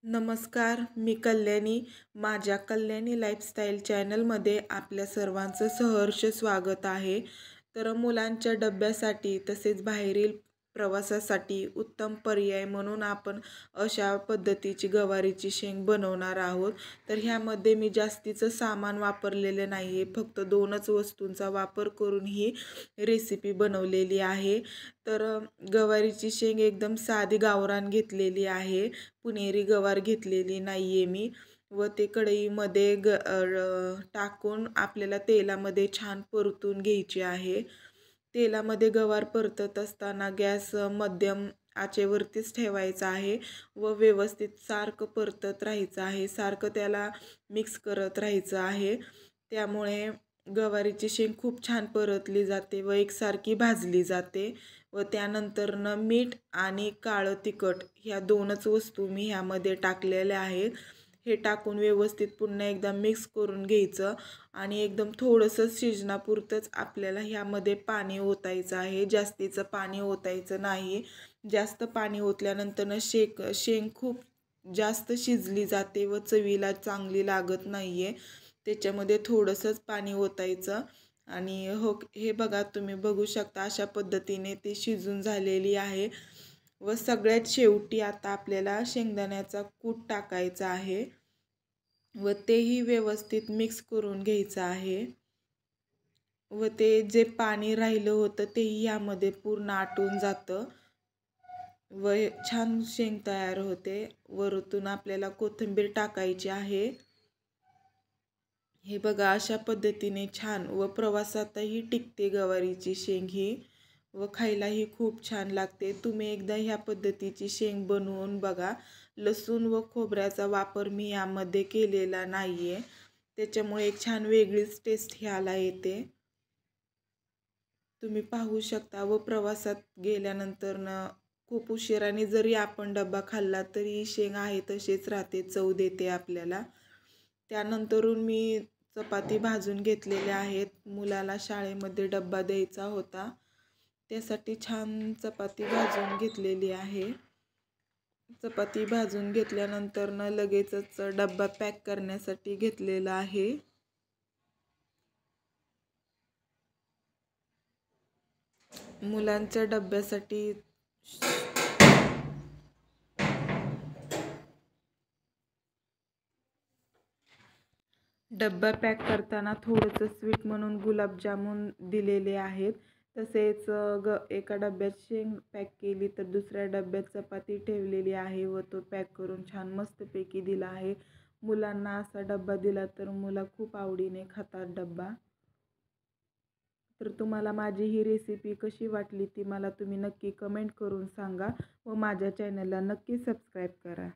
नमस्कार, मी कल्याणी. माझ्या कल्याणी लाईफस्टाईल चॅनलमध्ये आपल्या सर्वांचं सहर्ष स्वागत आहे. तर मुलांच्या डब्यासाठी तसेच बाहेरील प्रवासासाठी उत्तम पर्याय म्हणून आपण अशा पद्धतीची गवारीची शेंग बनवणार आहोत. तर ह्यामध्ये मी जास्तीचं सामान वापरलेले नाही आहे, फक्त 2च वस्तूंचा वापर करून ही रेसिपी बनवलेली आहे. तर गवारीची शेंग एकदम साधी गावरान घेतलेली आहे, पुणेरी गवार घेतलेली नाही आहे मी. व ते कढईमध्ये टाकून आपल्याला तेलामध्ये छान परतून घ्यायची आहे. तेलामध्ये गवार परतत असताना गॅस मध्यम आचेवरतीच ठेवायचा आहे व व्यवस्थित सारखं परतत राहायचं आहे, सारखं त्याला मिक्स करत राहायचं आहे. त्यामुळे गवारीची शेंग खूप छान परतली जाते व एकसारखी भाजली जाते. व त्यानंतरनं मीठ आणि काळं तिखट ह्या 2च वस्तू मी ह्यामध्ये टाकलेल्या आहेत. हे टाकून व्यवस्थित पुन्हा एकदा मिक्स करून घ्यायचं आणि एकदम थोडंसं शिजण्यापुरतंच आपल्याला ह्यामध्ये पाणी ओतायचं आहे, जास्तीचं पाणी ओतायचं नाही. जास्त पाणी ओतल्यानंतरनं शेंग खूप जास्त शिजली जाते व चवीला चांगली लागत नाही आहे. त्याच्यामध्ये थोडंसंच पाणी ओतायचं आणि हे बघा, तुम्ही बघू शकता अशा पद्धतीने ती शिजून झालेली आहे. व सगळ्यात शेवटी आता आपल्याला शेंगदाण्याचा कूट टाकायचा आहे व तेही व्यवस्थित मिक्स करून घ्यायचं आहे. व ते जे पाणी राहिलं होतं तेही यामध्ये पूर्ण आटून जातं व छान शेंग तयार होते. वरतून आपल्याला कोथिंबीर टाकायची आहे. हे बघा, अशा पद्धतीने छान व प्रवासातही टिकते गवारीची शेंग ही व खायलाही खूप छान लागते. तुम्ही एकदा ह्या पद्धतीची शेंग बनवून बघा. लसूण व खोबऱ्याचा वापर मी यामध्ये केलेला नाही आहे, त्याच्यामुळे एक छान वेगळीच टेस्ट ह्याला येते. तुम्ही पाहू शकता. व प्रवासात गेल्यानंतरनं खूप उशिराने जरी आपण डबा खाल्ला तरी शेंग आहे तशीच राहते, चव देते आपल्याला. त्यानंतरून मी चपाती भाजून घेतलेल्या आहेत. मुलाला शाळेमध्ये डब्बा द्यायचा होता, त्यासाठी छान चपाती भाजून घेतलेली आहे. चपाती भाजून घेतल्यानंतरनं लगेचच डब्बा पॅक करण्यासाठी घेतलेला आहे. मुलांच्या डब्यासाठी डब्बा पॅक करताना थोडंसं स्वीट म्हणून गुलाबजामुन दिलेले आहेत. तसेच एका डब्यात शेंग पॅक केली तर दुसऱ्या डब्यात चपाती ठेवलेली आहे व तो पॅक करून छान मस्तपैकी दिला आहे. मुलांना असा डब्बा दिला तर मुलं खूप आवडीने खातात डब्बा. तर तुम्हाला माझी ही रेसिपी कशी वाटली ती मला तुम्ही नक्की कमेंट करून सांगा व माझ्या चॅनलला नक्की सबस्क्राईब करा.